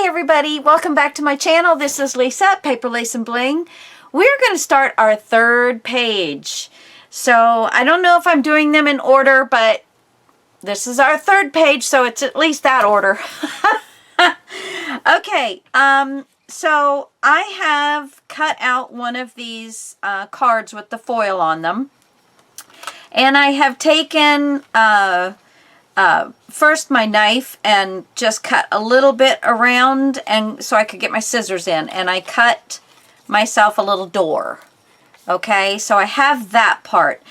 everybody, welcome back to my channel. This is Lisa, Paper Lace and Bling. We're going to start our third page. So I don't know if I'm doing them in order, but this is our third page, so it's at least that order. Okay, so I have cut out one of these cards with the foil on them. And I have taken first my knife and just cut a little bit around, and so I could get my scissors in, and I cut myself a little door. Okay, so I have that part.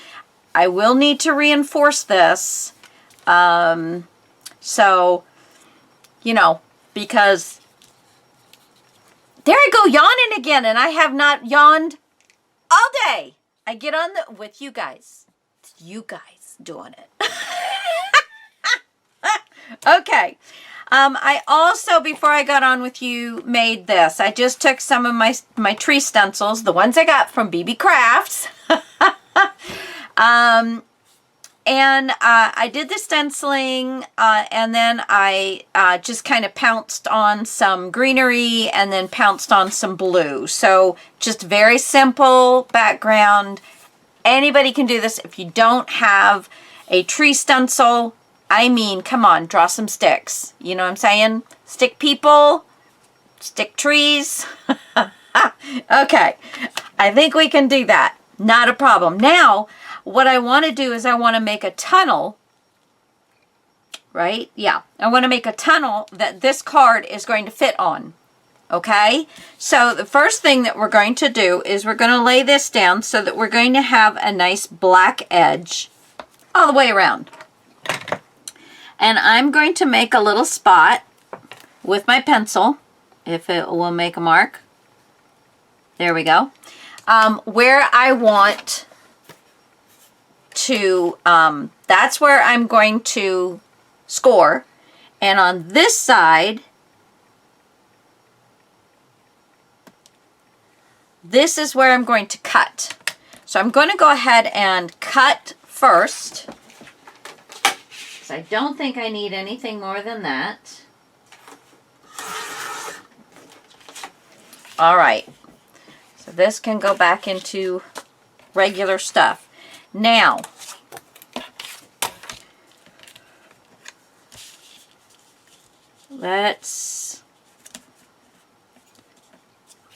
I will need to reinforce this, so, you know, because there I go yawning again, and I have not yawned all day. I get on with you guys. It's you guys doing it. Okay. I also, before I got on with you, made this. I just took some of my tree stencils, the ones I got from BB Crafts. And I did the stenciling, and then I just kind of pounced on some greenery and then pounced on some blue. So just very simple background. Anybody can do this. If you don't have a tree stencil, I mean, come on, draw some sticks. You know what I'm saying? Stick people, stick trees. Okay, I think we can do that. Not a problem. Now, what I want to do is I want to make a tunnel, right? Yeah, I want to make a tunnel that this card is going to fit on. Okay, so the first thing that we're going to do is we're going to lay this down so that we're going to have a nice black edge all the way around. And I'm going to make a little spot with my pencil, if it will make a mark. There we go. Where I want to, that's where I'm going to score. And on this side, this is where I'm going to cut. So I'm going to go ahead and cut first. I don't think I need anything more than that. All right. So this can go back into regular stuff. Now, let's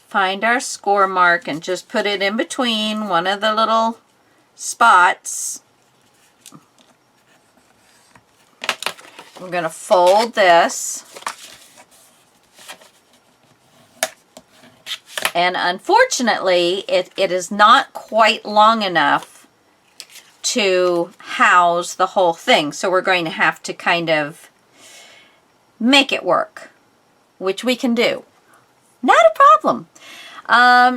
find our score mark and just put it in between one of the little spots. We're going to fold this, and unfortunately it is not quite long enough to house the whole thing, so we're going to have to kind of make it work, which we can do. Not a problem.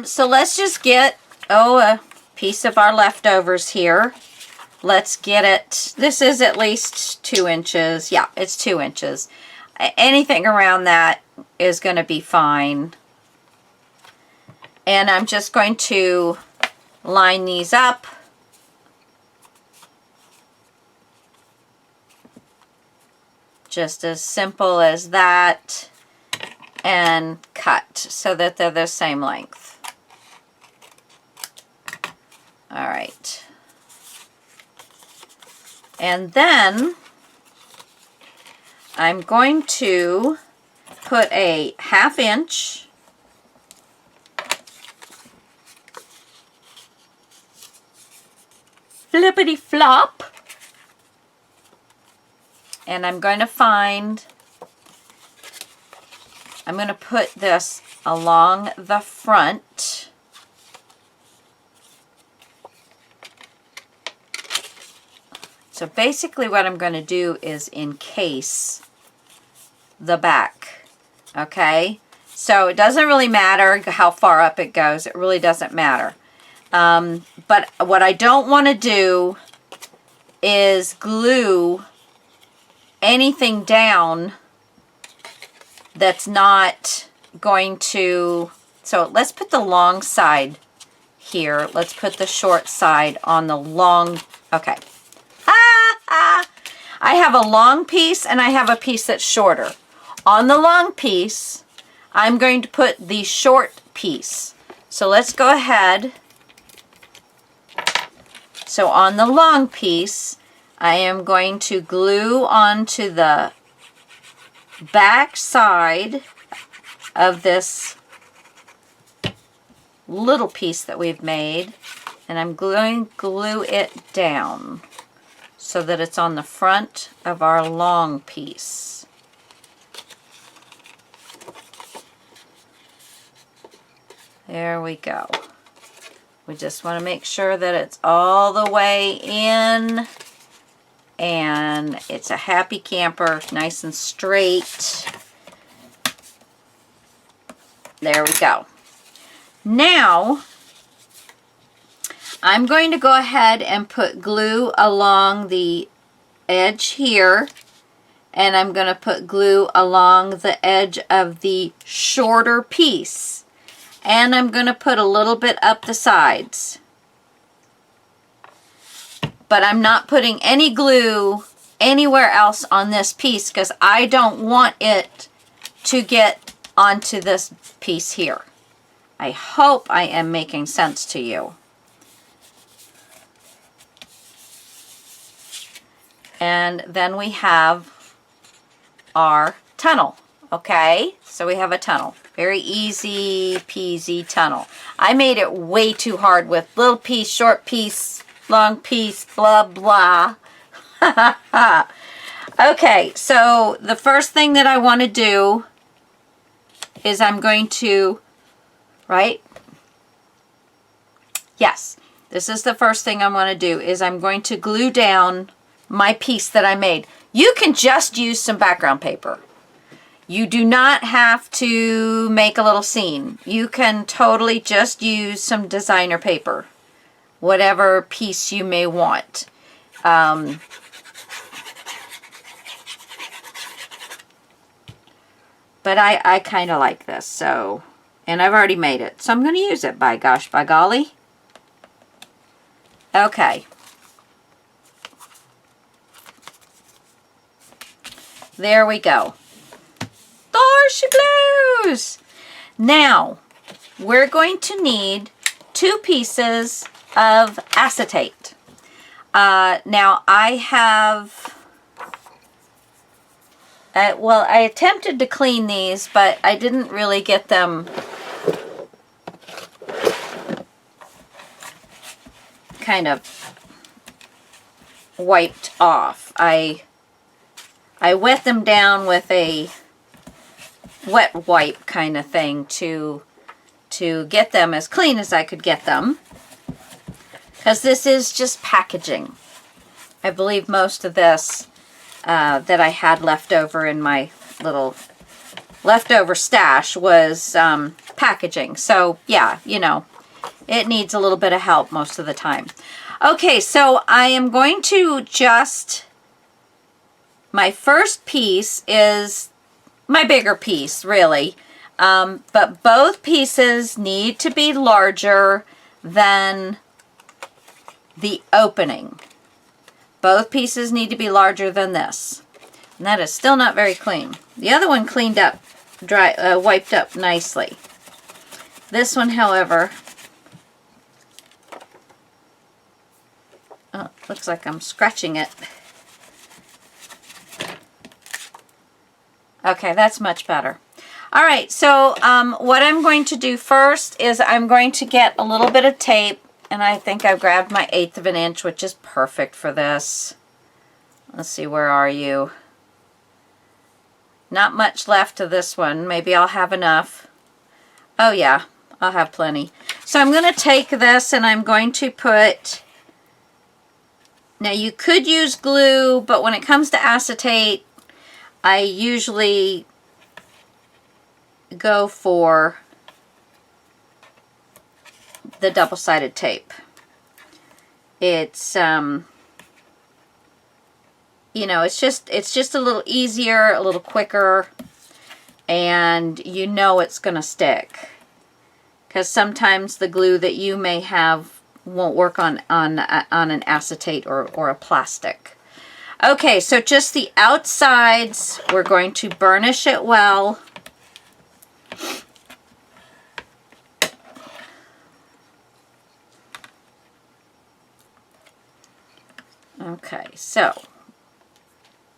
So let's just get a piece of our leftovers here. Let's get it. This is at least 2 inches. Yeah, it's 2 inches. Anything around that is going to be fine. And I'm just going to line these up. Just as simple as that. And cut so that they're the same length. All right. And then I'm going to put a 1/2 inch flippity flop, and I'm going to put this along the front. So basically what I'm going to do is encase the back, okay? So it doesn't really matter how far up it goes. It really doesn't matter. But what I don't want to do is glue anything down that's not going to... So let's put the long side here. Let's put the short side on the long... Okay. I have a long piece and I have a piece that's shorter. On the long piece, I'm going to put the short piece. So let's go ahead. So on the long piece, I am going to glue onto the back side of this little piece that we've made, and I'm going to glue it down so that it's on the front of our long piece. There we go. We just want to make sure that it's all the way in and it's a happy camper, nice and straight. There we go. Now, I'm going to go ahead and put glue along the edge here, and I'm going to put glue along the edge of the shorter piece. And I'm going to put a little bit up the sides. But I'm not putting any glue anywhere else on this piece because I don't want it to get onto this piece here. I hope I am making sense to you. And then we have our tunnel. Okay, so we have a tunnel. Very easy peasy tunnel. I made it way too hard with little piece, short piece, long piece, blah, blah. Okay, so the first thing that I want to do is I'm going to, right? Yes, this is the first thing I want to do is I'm going to glue down my piece that I made. You can just use some background paper. You do not have to make a little scene. You can totally just use some designer paper, whatever piece you may want. But I kind of like this, so, and I've already made it, so I'm going to use it, by gosh, by golly. Okay. There we go. There she blows! Now, we're going to need 2 pieces of acetate. Now, I have, well, I attempted to clean these, but I didn't really get them kind of wiped off. I wet them down with a wet wipe kind of thing to get them as clean as I could get them, because this is just packaging. I believe most of this that I had left over in my little leftover stash was packaging. So yeah, you know, it needs a little bit of help most of the time. Okay, so I am going to just, my first piece is my bigger piece, really. But both pieces need to be larger than the opening. Both pieces need to be larger than this. And that is still not very clean. The other one cleaned up, wiped up nicely. This one, however, oh, looks like I'm scratching it. Okay, that's much better. All right, so what I'm going to do first is I'm going to get a little bit of tape, and I think I've grabbed my 1/8 of an inch, which is perfect for this. Let's see, where are you? Not much left of this one. Maybe I'll have enough. Oh yeah, I'll have plenty. So I'm going to take this and I'm going to put, now you could use glue, but when it comes to acetate, I usually go for the double-sided tape. It's you know, it's just a little easier, a little quicker, and you know it's gonna stick, because sometimes the glue that you may have won't work on an acetate or a plastic. Okay, so just the outsides, we're going to burnish it well. Okay, so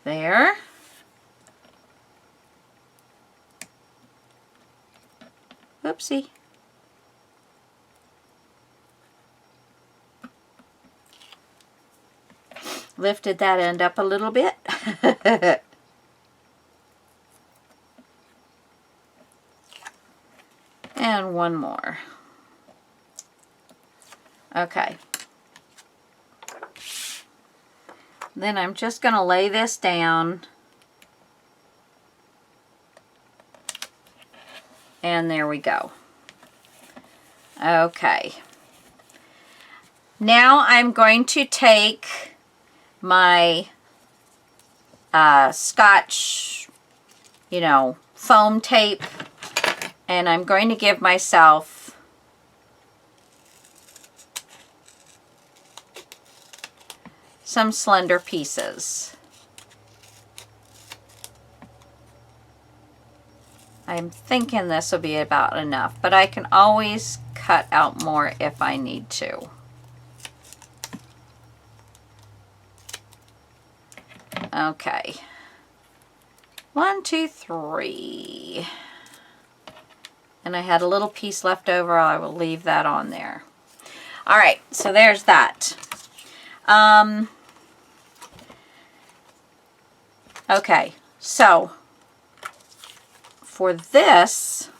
there. Oopsie. Lifted that end up a little bit. And one more. Okay. Then I'm just going to lay this down. And there we go. Okay. Now I'm going to take my Scotch, foam tape, and I'm going to give myself some slender pieces. I'm thinking this will be about enough, but I can always cut out more if I need to. Okay. 1, 2, 3. And I had a little piece left over. I will leave that on there. All right, so there's that. Okay, so for this,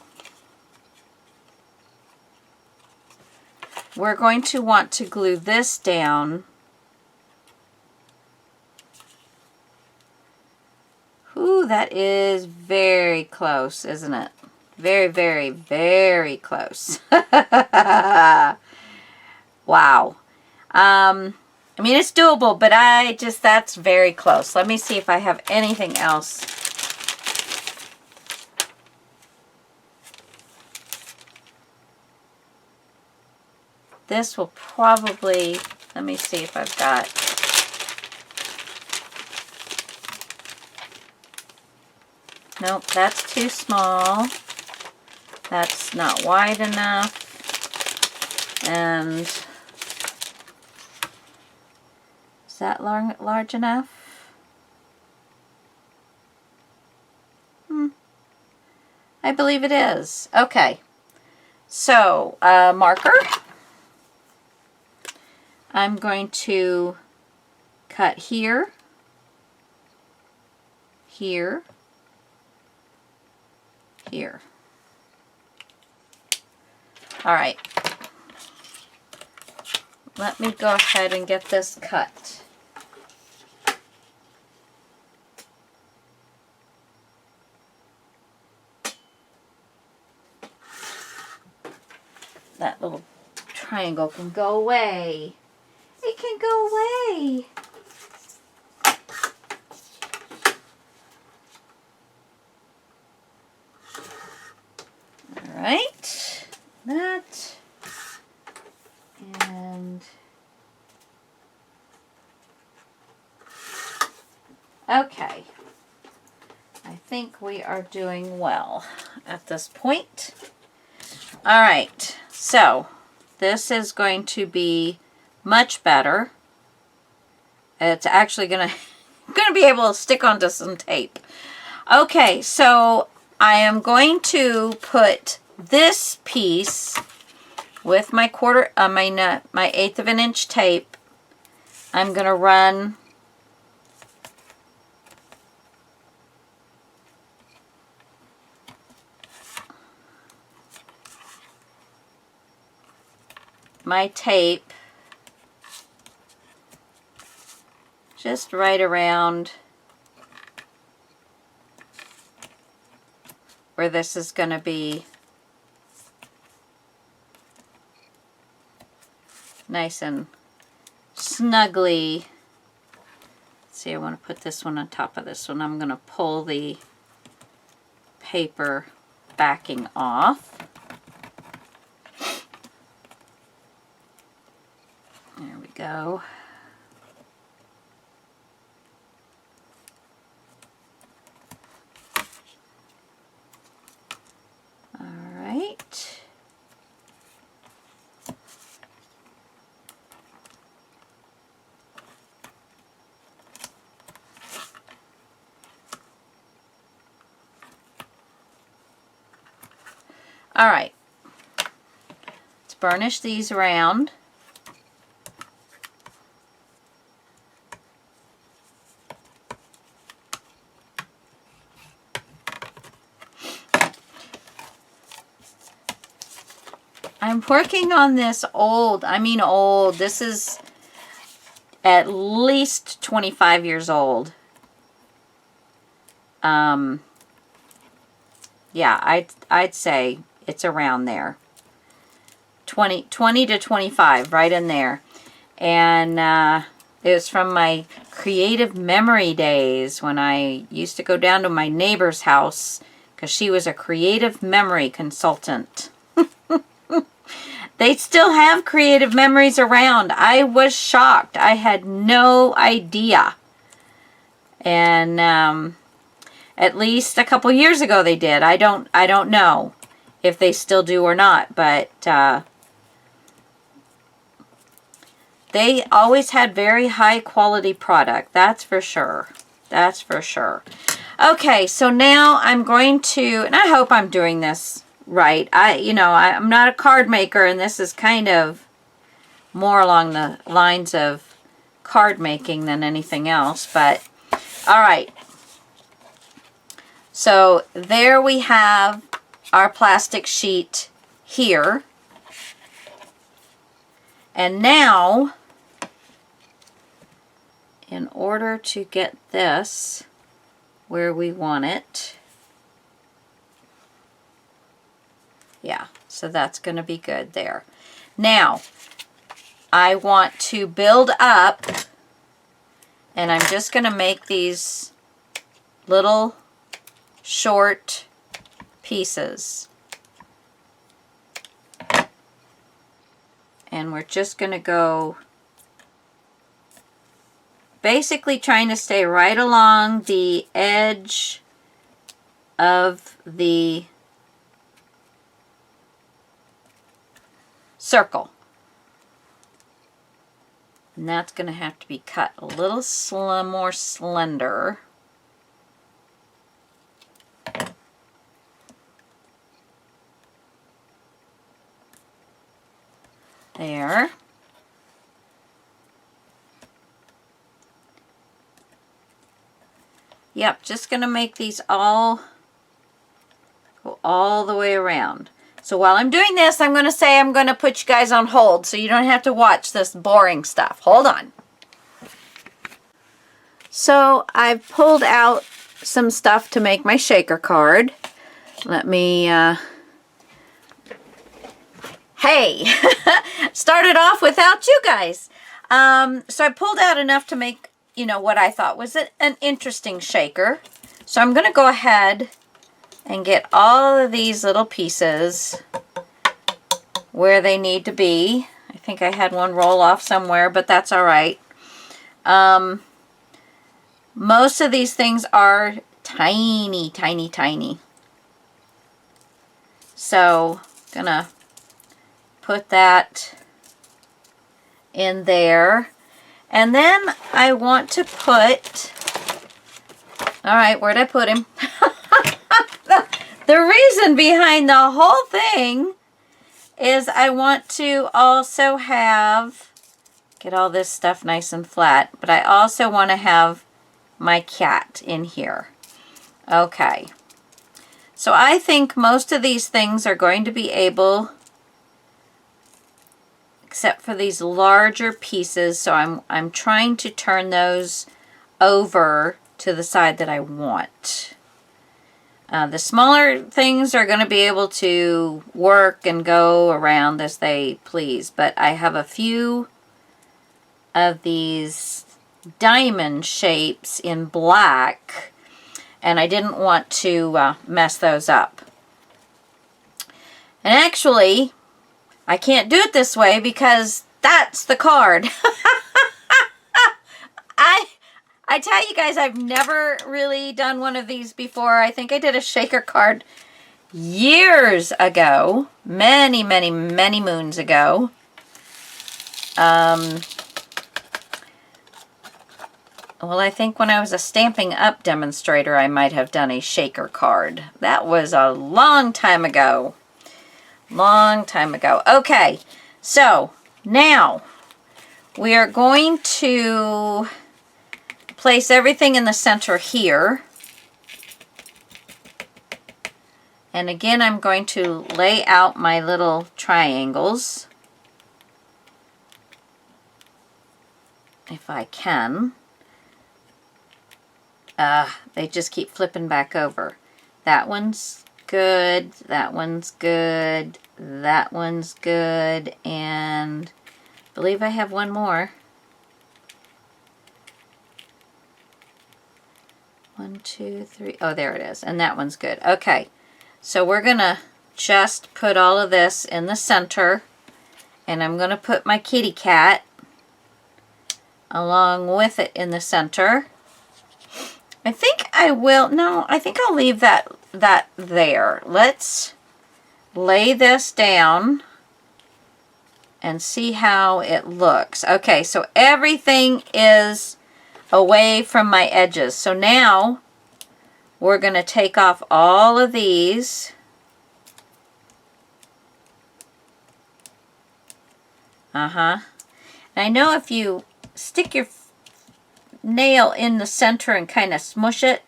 we're going to want to glue this down. Ooh, that is very close, isn't it? Very, very, very close. Wow. I mean, it's doable, but that's very close. Let me see if I have anything else. This will probably, let me see if I've got. Nope, that's too small. That's not wide enough. And is that large enough? I believe it is. Okay. So, marker. I'm going to cut here, here, here. All right. Let me go ahead and get this cut. That little triangle can go away. It can go away. All right. That. And okay. I think we are doing well at this point. All right. So this is going to be much better. It's actually gonna be able to stick onto some tape. Okay, so I am going to put this piece with my my 1/8 of an inch tape. I'm gonna run my tape just right around where this is going to be nice and snugly. Let's see, I want to put this one on top of this one. I'm going to pull the paper backing off. There we go. All right. All right. Let's burnish these around. I'm working on this old, this is at least 25 years old. Yeah, I'd say it's around there. 20 to 25, right in there. And it was from my creative memory days when I used to go down to my neighbor's house because she was a creative memory consultant. They still have creative memories around. I was shocked. I had no idea. And at least a couple years ago they did. I don't know if they still do or not, but they always had very high quality product. That's for sure. That's for sure. Okay, so now I'm going to, and I hope I'm doing this right. I'm not a card maker, and this is kind of more along the lines of card making than anything else, but all right. So there we have our plastic sheet here. And now, in order to get this where we want it, yeah, so that's going to be good there. Now, I want to build up, and I'm just going to make these little short pieces. And we're just going to go basically trying to stay right along the edge of the circle. And that's going to have to be cut a little more slender. There. Yep, just going to make these all go all the way around. So while I'm doing this, I'm going to say I'm going to put you guys on hold so you don't have to watch this boring stuff. Hold on. So I've pulled out some stuff to make my shaker card. Let me, hey, started off without you guys. So I pulled out enough to make, what I thought was an interesting shaker. So I'm going to go ahead and get all of these little pieces where they need to be. I think I had one roll off somewhere, but that's all right. Most of these things are tiny, tiny, tiny. So I'm gonna put that in there. And then I want to put, all right, where'd I put him? The reason behind the whole thing is I want to also have, get all this stuff nice and flat, but I also want to have my cat in here. Okay. So I think most of these things are going to be able, except for these larger pieces, so I'm trying to turn those over to the side that I want. The smaller things are going to be able to work and go around as they please, but I have a few of these diamond shapes in black, and I didn't want to mess those up. And actually, I can't do it this way because that's the card. I tell you guys, I've never really done one of these before. I think I did a shaker card years ago. Many, many, many moons ago. Well, I think when I was a Stampin' Up! Demonstrator, I might have done a shaker card. That was a long time ago. Long time ago. Okay, so now we are going to place everything in the center here. And again, I'm going to lay out my little triangles, if I can. They just keep flipping back over. That one's good, that one's good, that one's good, and I believe I have one more. 1, 2, 3. Oh, there it is. And that one's good. Okay. So we're going to just put all of this in the center. And I'm going to put my kitty cat along with it in the center. I think I will. No, I think I'll leave that there. Let's lay this down and see how it looks. Okay, so everything is away from my edges. So now we're going to take off all of these. And I know if you stick your nail in the center and kind of smush it,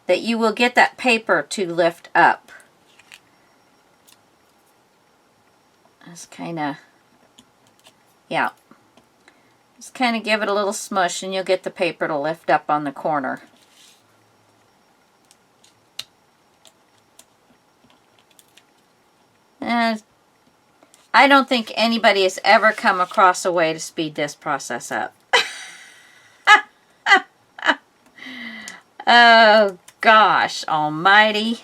that you will get that paper to lift up. Just kind of, yeah. Just kind of give it a little smush and you'll get the paper to lift up on the corner. And I don't think anybody has ever come across a way to speed this process up. Oh, gosh almighty.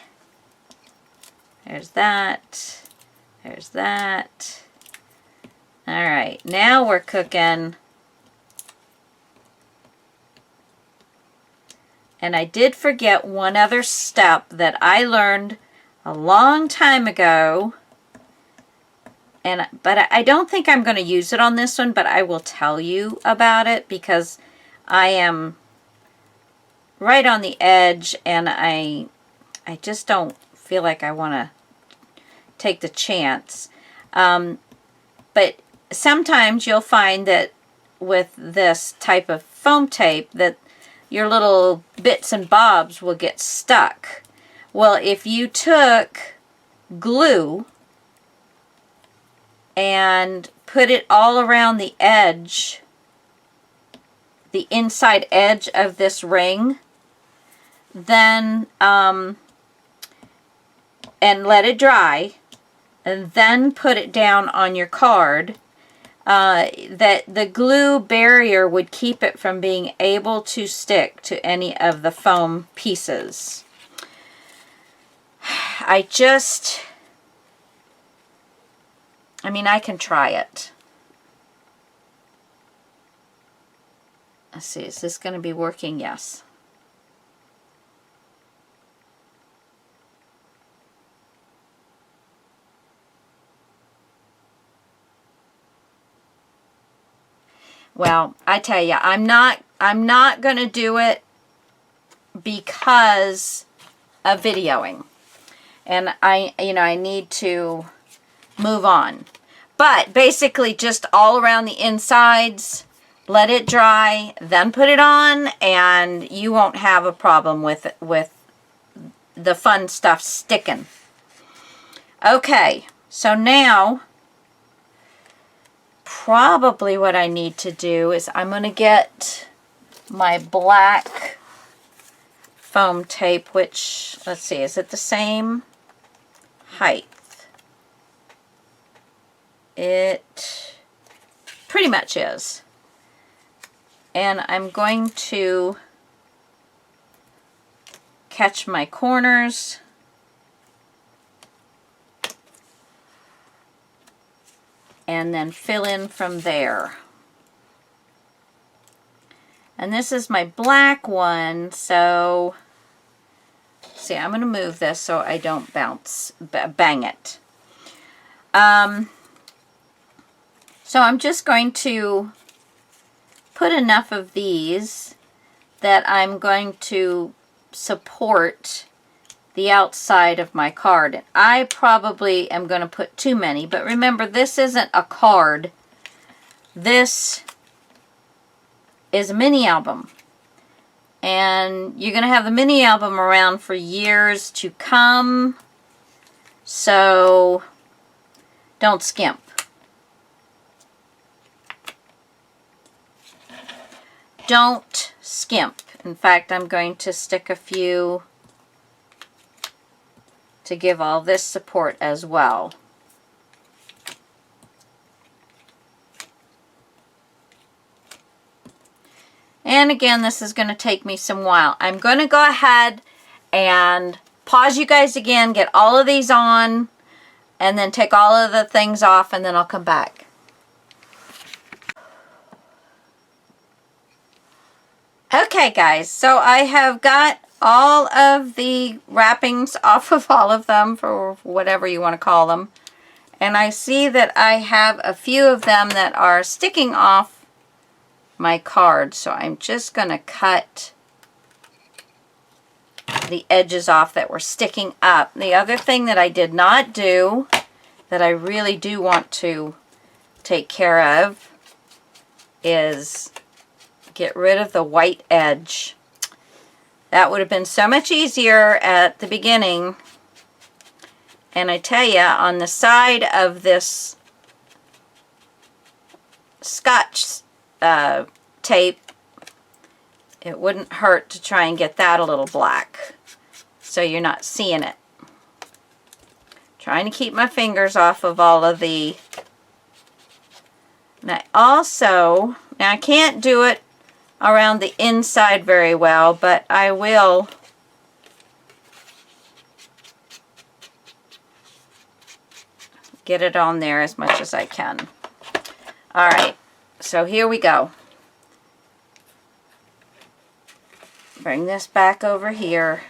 There's that. There's that. All right, now we're cooking. And I did forget one other step that I learned a long time ago. But I don't think I'm going to use it on this one, but I will tell you about it because I am right on the edge and I just don't feel like I want to take the chance. But sometimes you'll find that with this type of foam tape that your little bits and bobs will get stuck. Well, if you took glue and put it all around the edge, the inside edge of this ring, then and let it dry, and then put it down on your card, that the glue barrier would keep it from being able to stick to any of the foam pieces. I mean, I can try it. Let's see, is this going to be working? Yes. Well, I tell you, I'm not going to do it because of videoing. And I need to move on. But basically just all around the insides, let it dry, then put it on, and you won't have a problem with the fun stuff sticking. Okay, so now probably what I need to do is I'm going to get my black foam tape, which, let's see, is it the same height? It pretty much is. And I'm going to catch my corners. And then fill in from there. And this is my black one, so see, I'm going to move this so I don't bang it. So I'm just going to put enough of these that I'm going to support the outside of my card. I probably am going to put too many, but remember, this isn't a card. This is a mini album. And you're going to have the mini album around for years to come. So don't skimp. Don't skimp. In fact, I'm going to stick a few to give all this support as well. And again, this is going to take me some while. I'm going to go ahead and pause you guys again, get all of these on, and then take all of the things off, and then I'll come back. Okay, guys, so I have got all of the wrappings off of all of them, for whatever you want to call them. And I see that I have a few of them that are sticking off my card. So I'm just going to cut the edges off that were sticking up. The other thing that I did not do, that I really do want to take care of, is get rid of the white edge. That would have been so much easier at the beginning. And I tell you, on the side of this Scotch tape, it wouldn't hurt to try and get that a little black, so you're not seeing it. Trying to keep my fingers off of all of the... And now I can't do it around the inside very well, but I will get it on there as much as I can. Alright, so here we go. Bring this back over here.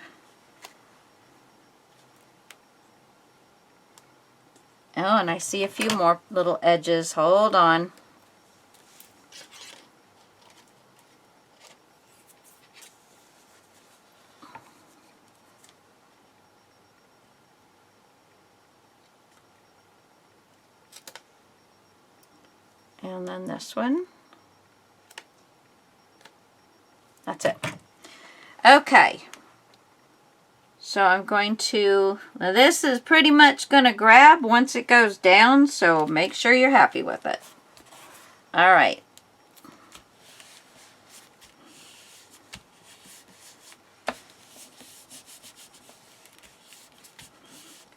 Oh, and I see a few more little edges. Hold on. And then this one. That's it. Okay. So I'm going to, now this is pretty much going to grab once it goes down, so make sure you're happy with it. All right.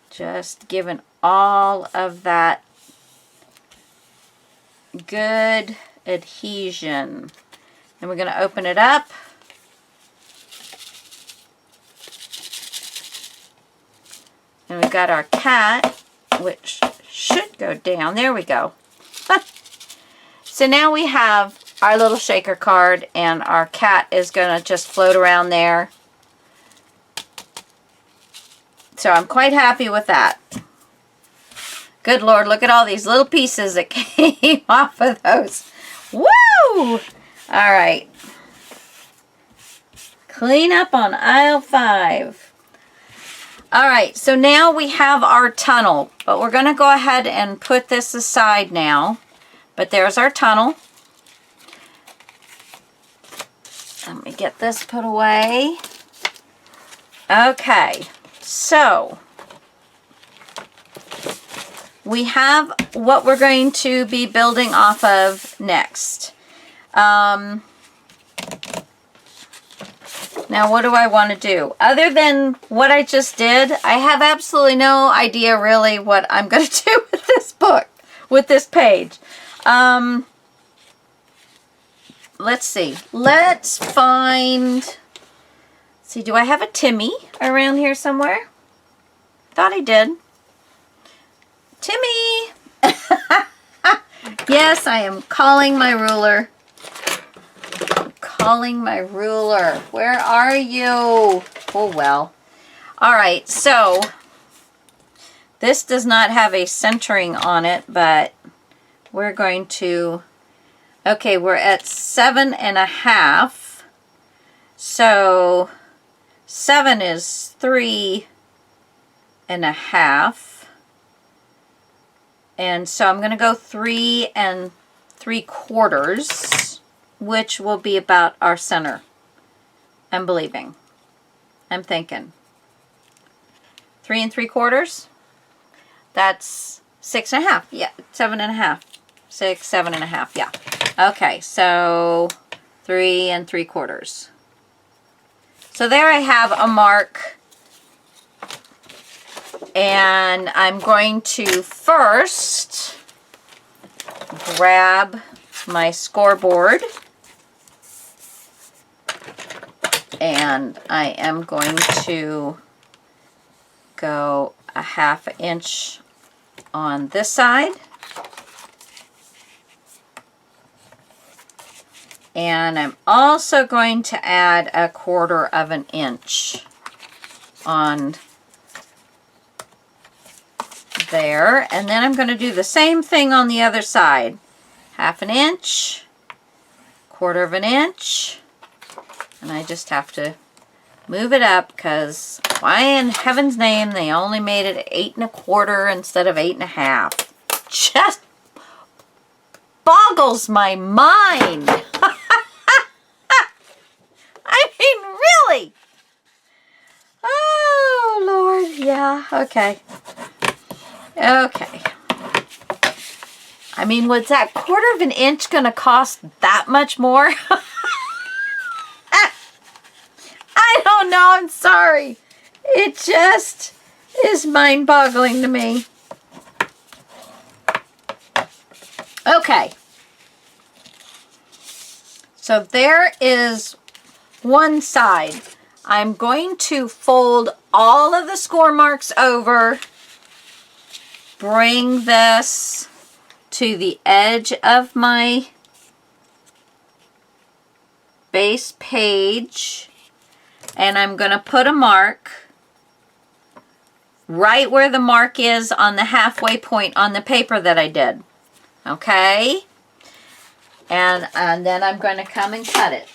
Just giving all of that good adhesion. Then we're going to open it up. And we've got our cat, which should go down. There we go. So now we have our little shaker card, and our cat is going to just float around there. So I'm quite happy with that. Good Lord, look at all these little pieces that came off of those. Woo! All right. Clean up on aisle 5. All right, so now we have our tunnel, but we're going to go ahead and put this aside now. But there's our tunnel. Let me get this put away. Okay, so we have what we're going to be building off of next. Now, what do I want to do? Other than what I just did, I have absolutely no idea really what I'm going to do with this book, with this page. Let's see. Let's find... See, do I have a Timmy around here somewhere? Thought I did. Timmy! Yes, I am calling my ruler. Calling my ruler. Where are you? Oh, well. All right, so this does not have a centering on it, but we're going to... Okay, we're at 7.5. So 7 is 3 3.5. And so I'm going to go 3 3/4, which will be about our center. I'm believing. I'm thinking. 3 3/4. That's 6.5. Yeah, 7.5. 6, 7.5. Yeah. Okay, so 3 3/4. So there I have a mark. And I'm going to first grab my scoreboard. And I am going to go a 1/2 inch on this side. And I'm also going to add a 1/4 inch on there. And then I'm going to do the same thing on the other side. 1/2 inch, 1/4 inch. And I just have to move it up because why in heaven's name they only made it 8 1/4 instead of 8 1/2. Just boggles my mind. I mean, really? Oh, Lord. Yeah, okay. Okay. I mean, was that 1/4 inch going to cost that much more? I don't know. I'm sorry. It just is mind-boggling to me. Okay. So there is one side. I'm going to fold all of the score marks over, bring this to the edge of my base page, and I'm going to put a mark right where the mark is on the halfway point on the paper that I did. Okay? And then I'm going to come and cut it.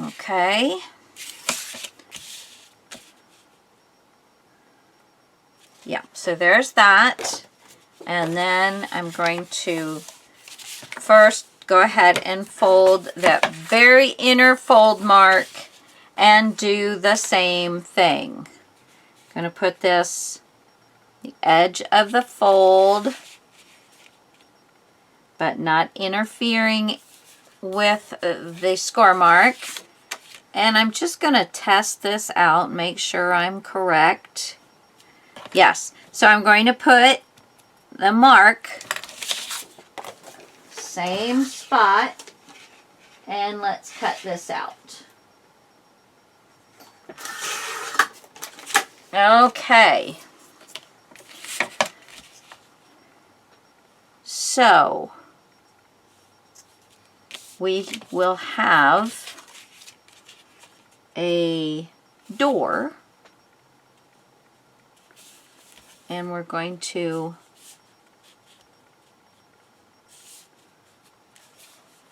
Okay. Yeah, so there's that. And then I'm going to first go ahead and fold that very inner fold mark and do the same thing. I'm going to put this the edge of the fold, but not interfering with the score mark. And I'm just going to test this out, make sure I'm correct. Yes, so I'm going to put the mark, same spot, and let's cut this out. Okay. So we will have a door, and we're going to,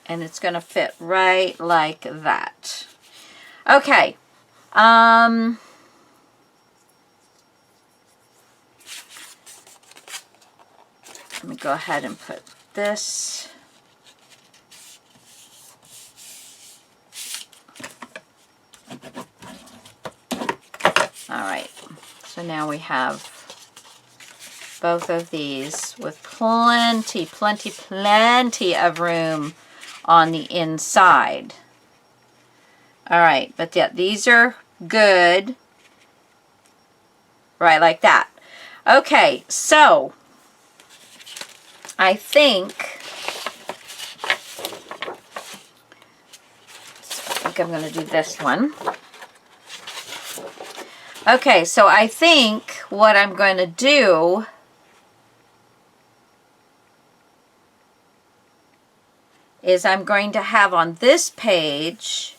and it's going to fit right like that. Okay. Let me go ahead and put this. All right, so now we have both of these with plenty of room on the inside. All right, but yeah, these are good. Right, like that. Okay, so I think I'm going to do this one. Okay, so I think what I'm going to do is I'm going to have on this page,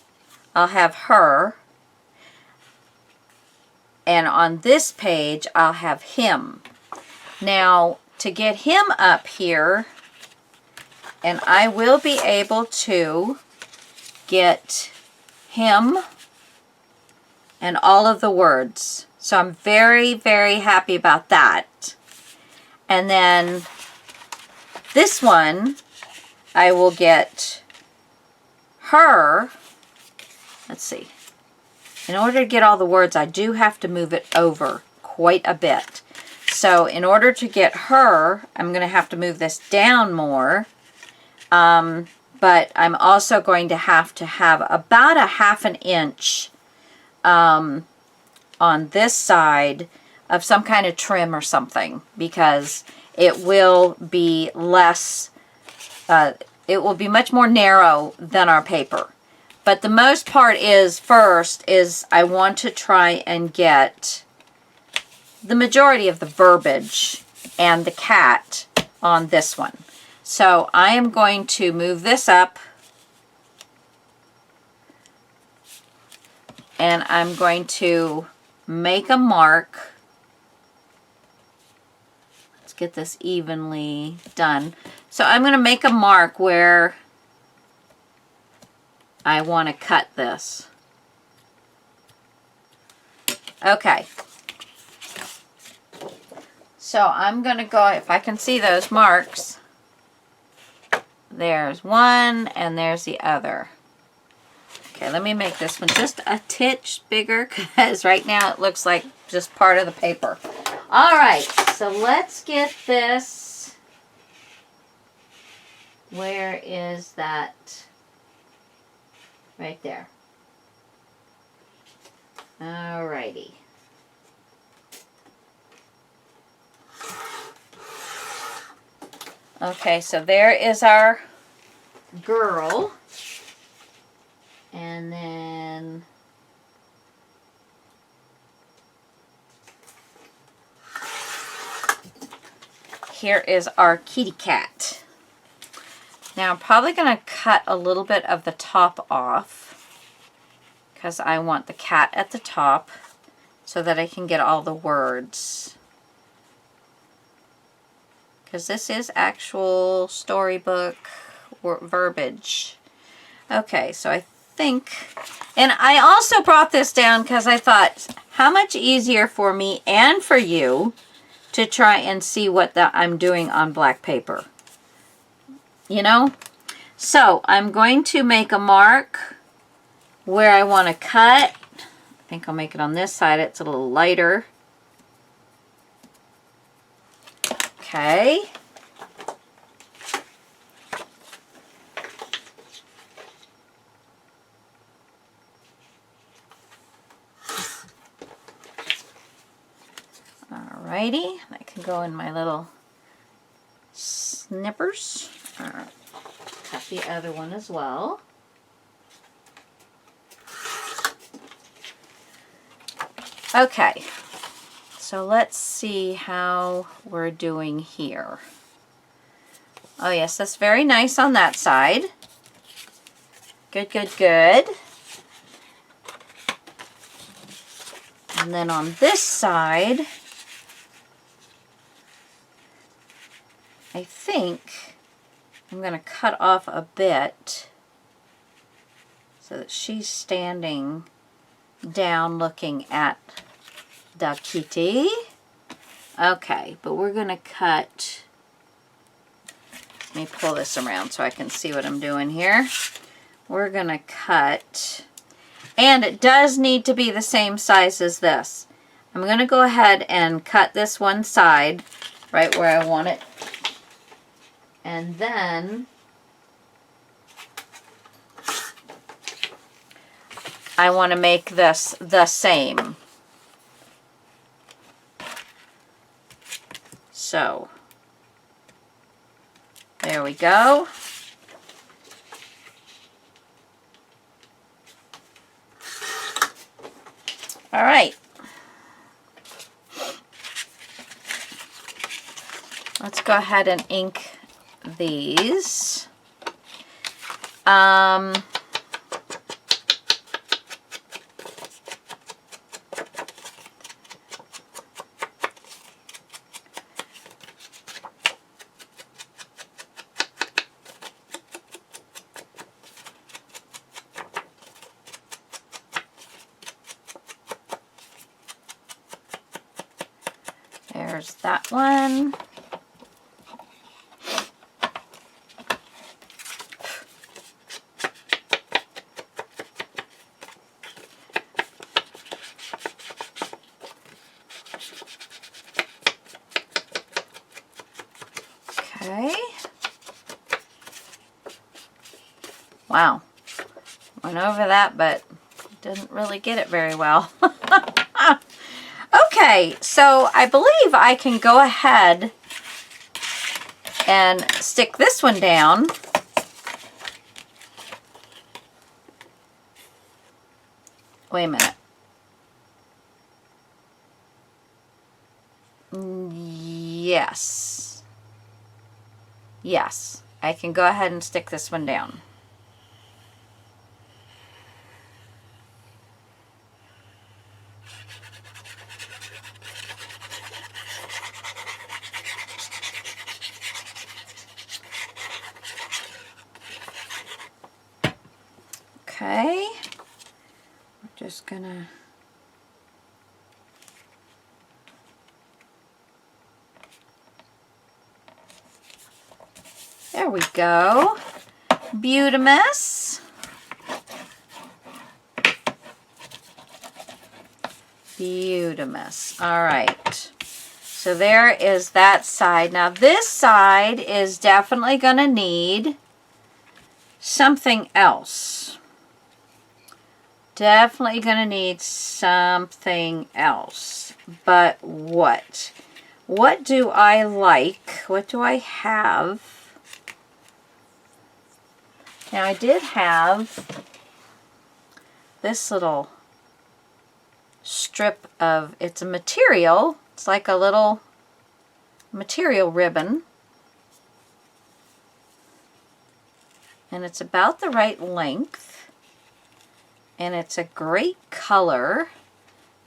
I'll have her, and on this page, I'll have him. Now, to get him up here, and I will be able to get him and all of the words. So I'm very, very happy about that. And then this one, I will get her. Let's see. In order to get all the words, I do have to move it over quite a bit. So in order to get her, I'm going to have to move this down more. But I'm also going to have about a 1/2 inch on this side of some kind of trim or something, because it will be less, it will be much more narrow than our paper. But the most part is, first, is I want to try and get the majority of the verbiage and the cat on this one. So I am going to move this up, and I'm going to make a mark. Let's get this evenly done. So I'm going to make a mark where I want to cut this. Okay. So I'm going to go, if I can see those marks, there's one and there's the other. Okay, let me make this one just a titch bigger, because right now it looks like just part of the paper. All right, so let's get this. Where is that? Right there. All righty. Okay, so there is our girl. And then here is our kitty cat. Now I'm probably going to cut a little bit of the top off, because I want the cat at the top so that I can get all the words. Because this is actual storybook verbiage. Okay, so I think, and I also brought this down because I thought, how much easier for me and for you to try and see what I'm doing on black paper. You know? So I'm going to make a mark where I want to cut. I think I'll make it on this side. It's a little lighter. Okay. Alrighty, that can go in my little snippers. Cut the other one as well. Okay, so let's see how we're doing here. Oh yes, that's very nice on that side. Good, good, good. And then on this side, I think I'm going to cut off a bit so that she's standing down looking at the kitty. Okay, but we're going to cut, let me pull this around so I can see what I'm doing here. We're going to cut, and it does need to be the same size as this. I'm going to go ahead and cut this one side right where I want it. And then I want to make this the same. So there we go. All right. Let's go ahead and ink these. that one. Okay. Wow. Went over that, but didn't really get it very well. Okay, so I believe I can go ahead and stick this one down. Wait a minute. Yes. Yes, I can go ahead and stick this one down. Okay, we're just gonna there we go. Beautimus. Beautimus. All right. So there is that side. Now this side is definitely going to need something else. Definitely going to need something else. But what? What do I like? What do I have? Now I did have this little strip of, it's a material. It's like a little material ribbon. And it's about the right length. And it's a great color.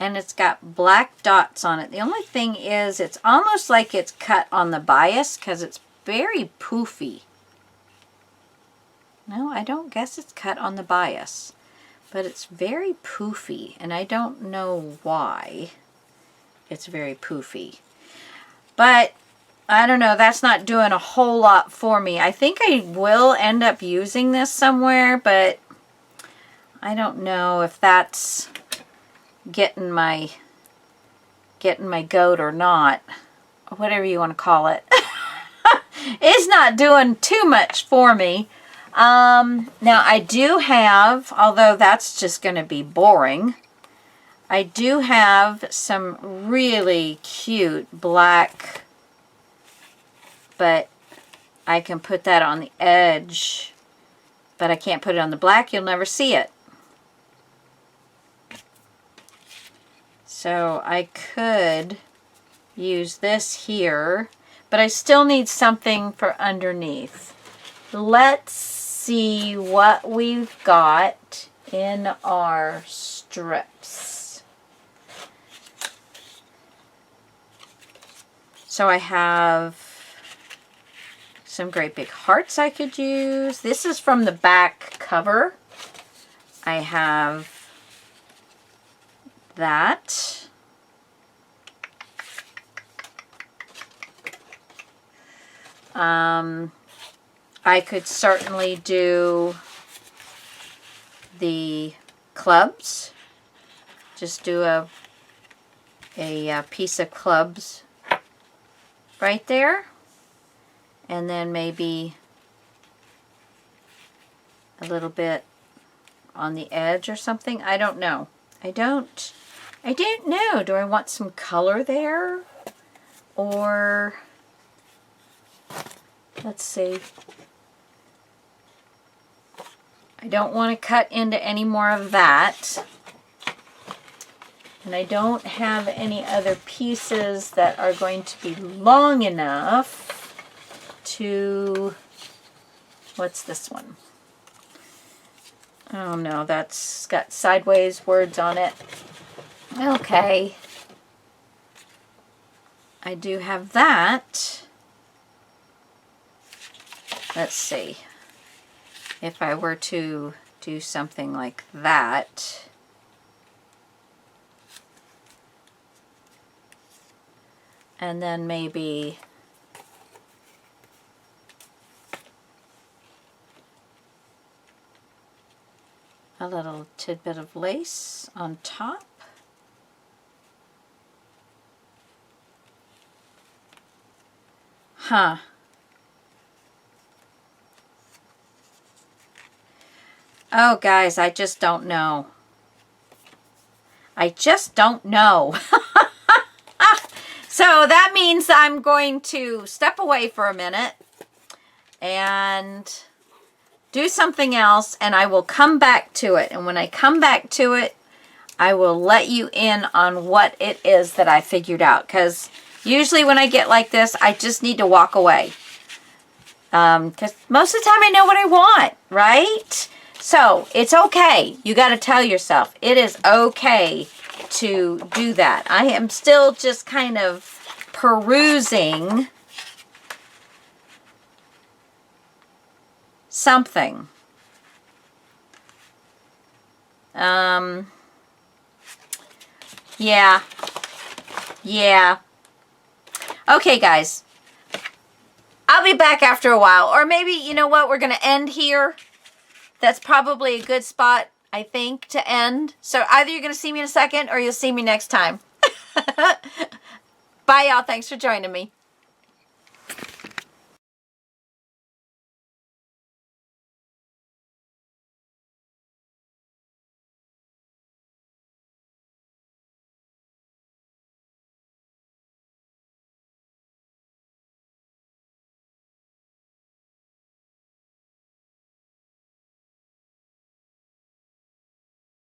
And it's got black dots on it. The only thing is it's almost like it's cut on the bias because it's very poofy. No, I don't guess it's cut on the bias. But it's very poofy. And I don't know why it's very poofy. But I don't know, that's not doing a whole lot for me. I think I will end up using this somewhere, but I don't know if that's getting my goat or not, or whatever you want to call it. It's not doing too much for me. Now I do have, although that's just going to be boring, I do have some really cute black, but I can put that on the edge, but I can't put it on the black. You'll never see it. So I could use this here, but I still need something for underneath. Let's see what we've got in our strips. So I have some great big hearts I could use. This is from the back cover. I have that. I could certainly do the clubs. Just do a piece of clubs right there. And then maybe a little bit on the edge or something. I don't know. I don't know. Do I want some color there? Or, let's see. I don't want to cut into any more of that. And I don't have any other pieces that are going to be long enough to, what's this one? Oh no, that's got sideways words on it. Okay. I do have that. Let's see. If I were to do something like that. And then maybe a little tidbit of lace on top. Huh. Oh, guys, I just don't know. I just don't know. So that means I'm going to step away for a minute and do something else, and I will come back to it. And when I come back to it, I will let you in on what it is that I figured out. Because usually when I get like this, I just need to walk away. Because most of the time I know what I want, right? So it's okay. You got to tell yourself it is okay to do that. I am still just kind of perusing something. Yeah. Okay, guys. I'll be back after a while. Or maybe, you know what, we're going to end here. That's probably a good spot, I think, to end. So either you're going to see me in a second or you'll see me next time. Bye, y'all. Thanks for joining me.